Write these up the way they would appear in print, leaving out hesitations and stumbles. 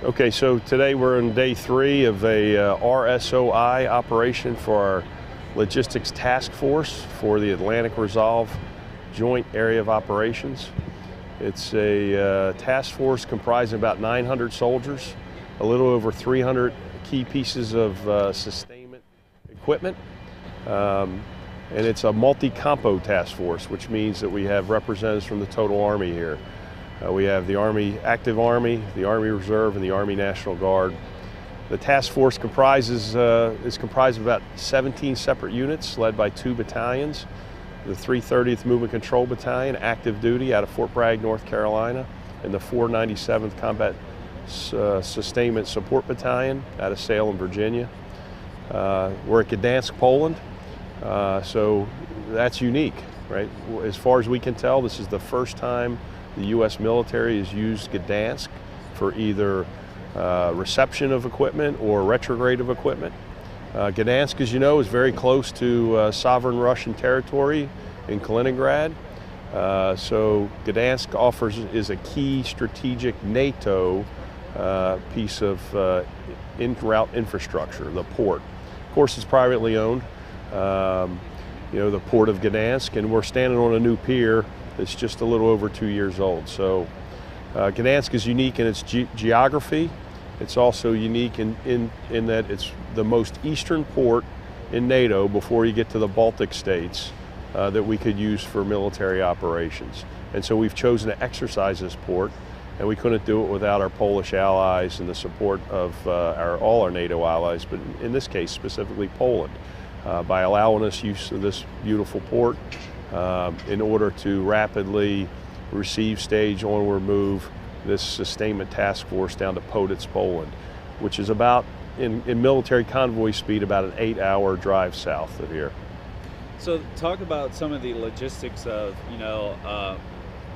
Okay, so today we're on day 3 of a RSOI operation for our Logistics Task Force for the Atlantic Resolve Joint Area of Operations. It's a task force comprising about 900 soldiers, a little over 300 key pieces of sustainment equipment, and it's a multi-compo task force, which means that we have representatives from the total Army here. We have the Army, Active Army, the Army Reserve, and the Army National Guard. The task force is comprised of about 17 separate units led by 2 battalions. The 330th Movement Control Battalion, active duty out of Fort Bragg, North Carolina, and the 497th Combat Sustainment Support Battalion out of Salem, Virginia. We're at Gdansk, Poland, so that's unique, right? As far as we can tell, this is the first time the U.S. military has used Gdansk for either reception of equipment or retrograde of equipment. Gdansk, as you know, is very close to sovereign Russian territory in Kaliningrad. So Gdansk is a key strategic NATO piece of in-route infrastructure, the port. Of course, it's privately owned, the port of Gdansk, and we're standing on a new pier that's just a little over 2 years old. So Gdansk is unique in its geography. It's also unique in that it's the most eastern port in NATO before you get to the Baltic states that we could use for military operations. And so we've chosen to exercise this port, and we couldn't do it without our Polish allies and the support of all our NATO allies, but in this case specifically Poland, by allowing us use of this beautiful port in order to rapidly receive, stage, onward move this sustainment task force down to Poditz, Poland, which is about, in military convoy speed, about an 8-hour drive south of here. So talk about some of the logistics of,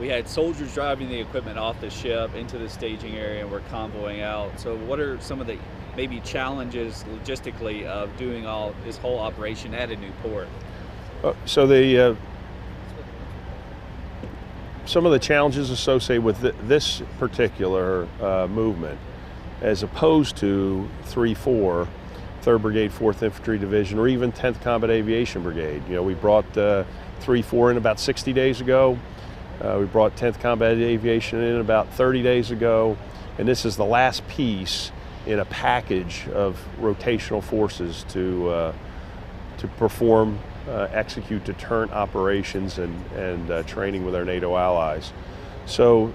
we had soldiers driving the equipment off the ship into the staging area and we're convoying out. So what are some of the maybe challenges logistically of doing all this whole operation at a new port? Some of the challenges associated with this particular movement, as opposed to 3-4, 3rd Brigade, 4th Infantry Division, or even 10th Combat Aviation Brigade. We brought 3-4 in about 60 days ago. We brought 10th Combat Aviation in about 30 days ago. And this is the last piece in a package of rotational forces to perform execute deterrent operations and training with our NATO allies. So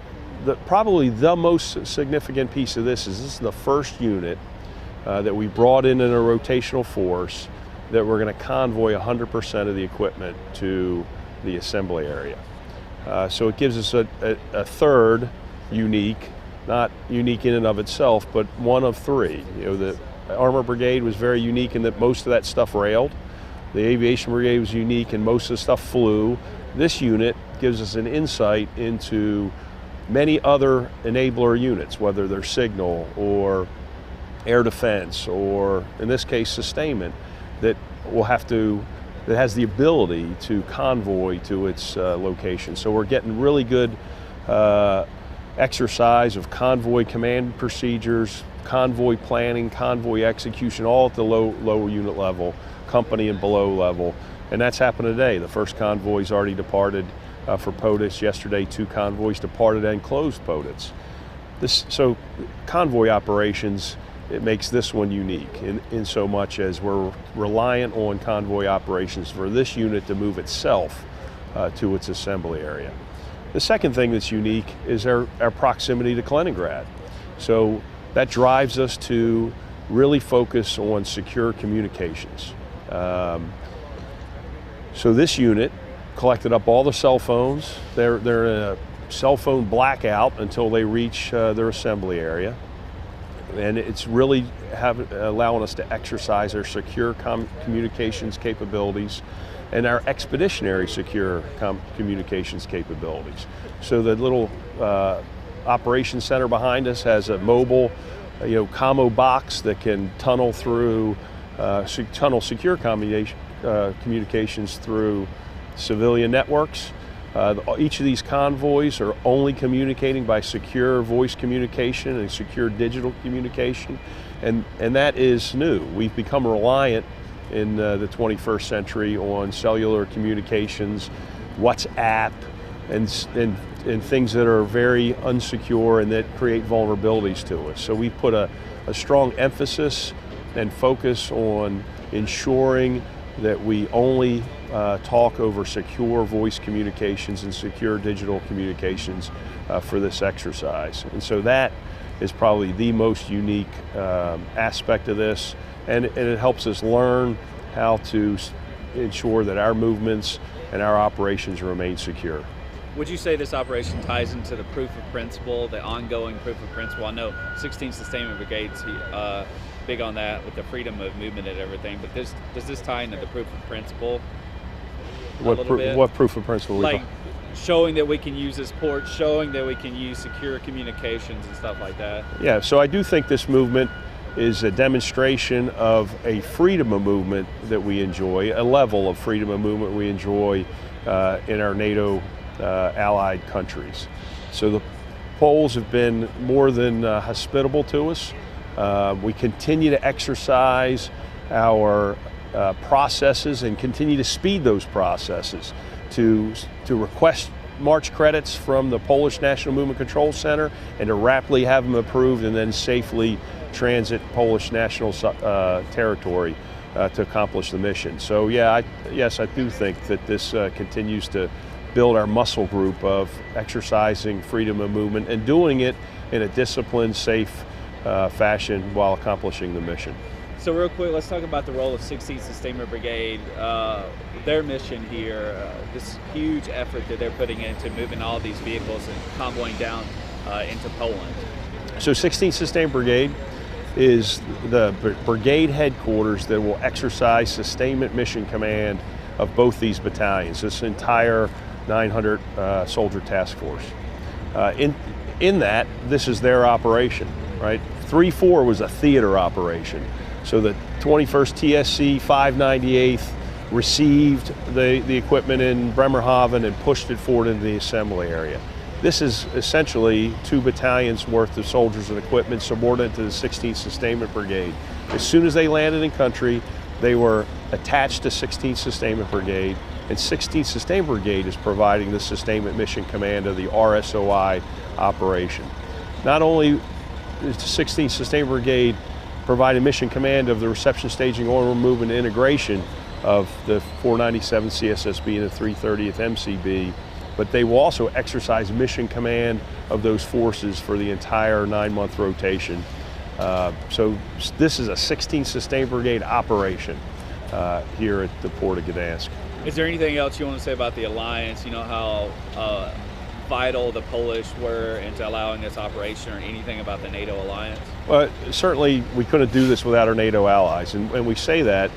probably the most significant piece of this is the first unit that we brought in a rotational force that we're going to convoy 100% of the equipment to the assembly area. So it gives us a third unique, not unique in and of itself, but one of 3. The Armor Brigade was very unique in that most of that stuff railed. The Aviation Brigade was unique and most of the stuff flew. This unit gives us an insight into many other enabler units, whether they're signal or air defense or, in this case, sustainment, that has the ability to convoy to its location. So we're getting really good exercise of convoy command procedures, convoy planning, convoy execution, all at the lower unit level, company and below level, and that's happened today. The first convoy's already departed for Poditz. Yesterday, 2 convoys departed and closed Poditz. So convoy operations, it makes this one unique in so much as we're reliant on convoy operations for this unit to move itself to its assembly area. The second thing that's unique is our proximity to Kaliningrad. So that drives us to really focus on secure communications. So this unit collected up all the cell phones. They're in a cell phone blackout until they reach their assembly area. And it's really allowing us to exercise our secure communications capabilities and our expeditionary secure communications capabilities. So the little operations center behind us has a mobile commo box that can tunnel through secure communications through civilian networks. Each of these convoys are only communicating by secure voice communication and secure digital communication, and that is new. We've become reliant in the 21st century on cellular communications, WhatsApp, and things that are very unsecure and that create vulnerabilities to us. So we put a strong emphasis and focus on ensuring that we only talk over secure voice communications and secure digital communications for this exercise. And so that is probably the most unique aspect of this, and it helps us learn how to ensure that our movements and our operations remain secure. Would you say this operation ties into the proof of principle, the ongoing proof of principle? I know 16th Sustainment Brigade's big on that with the freedom of movement and everything, but does this tie into the proof of principle? What proof of principle? Like showing that we can use this port, showing that we can use secure communications and stuff like that. Yeah, so I do think this movement is a demonstration of a freedom of movement that we enjoy, a level of freedom of movement we enjoy in our NATO allied countries. So the Poles have been more than hospitable to us. We continue to exercise our processes and continue to speed those processes to request March credits from the Polish National Movement Control Center and to rapidly have them approved and then safely transit Polish national territory to accomplish the mission. So yeah, yes, I do think that this continues to build our muscle group of exercising freedom of movement and doing it in a disciplined, safe fashion while accomplishing the mission. So real quick, let's talk about the role of 16th Sustainment Brigade, their mission here, this huge effort that they're putting into moving all these vehicles and convoying down into Poland. So 16th Sustainment Brigade is the brigade headquarters that will exercise sustainment mission command of both these battalions, this entire 900 soldier task force. In that, this is their operation, right? 3-4 was a theater operation. So the 21st TSC 598th received the equipment in Bremerhaven and pushed it forward into the assembly area. This is essentially 2 battalions worth of soldiers and equipment subordinate to the 16th Sustainment Brigade. As soon as they landed in country, they were attached to 16th Sustainment Brigade, and 16th Sustainment Brigade is providing the sustainment mission command of the RSOI operation. Not only is the 16th Sustainment Brigade providing mission command of the reception, staging, order movement, and integration of the 497 CSSb and the 330th MCB, but they will also exercise mission command of those forces for the entire 9-month rotation. So this is a 16th Sustainment Brigade operation here at the Port of Gdansk. Is there anything else you want to say about the alliance? You know how vital the Polish were into allowing this operation, or anything about the NATO alliance? Well, certainly we couldn't do this without our NATO allies, and we say that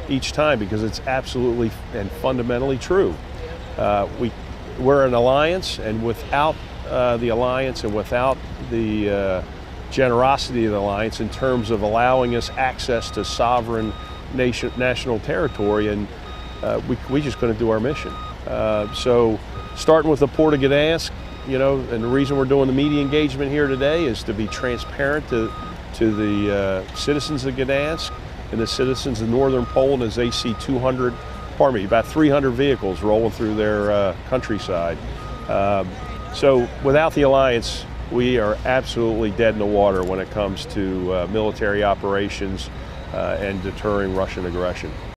each time because it's absolutely and fundamentally true. We're an alliance, and without the alliance and without the generosity of the alliance in terms of allowing us access to sovereign national territory, and we just couldn't do our mission. So starting with the Port of Gdansk, you know, and the reason we're doing the media engagement here today is to be transparent to the citizens of Gdansk and the citizens of northern Poland as they see about 300 vehicles rolling through their countryside. So without the alliance, we are absolutely dead in the water when it comes to military operations and deterring Russian aggression.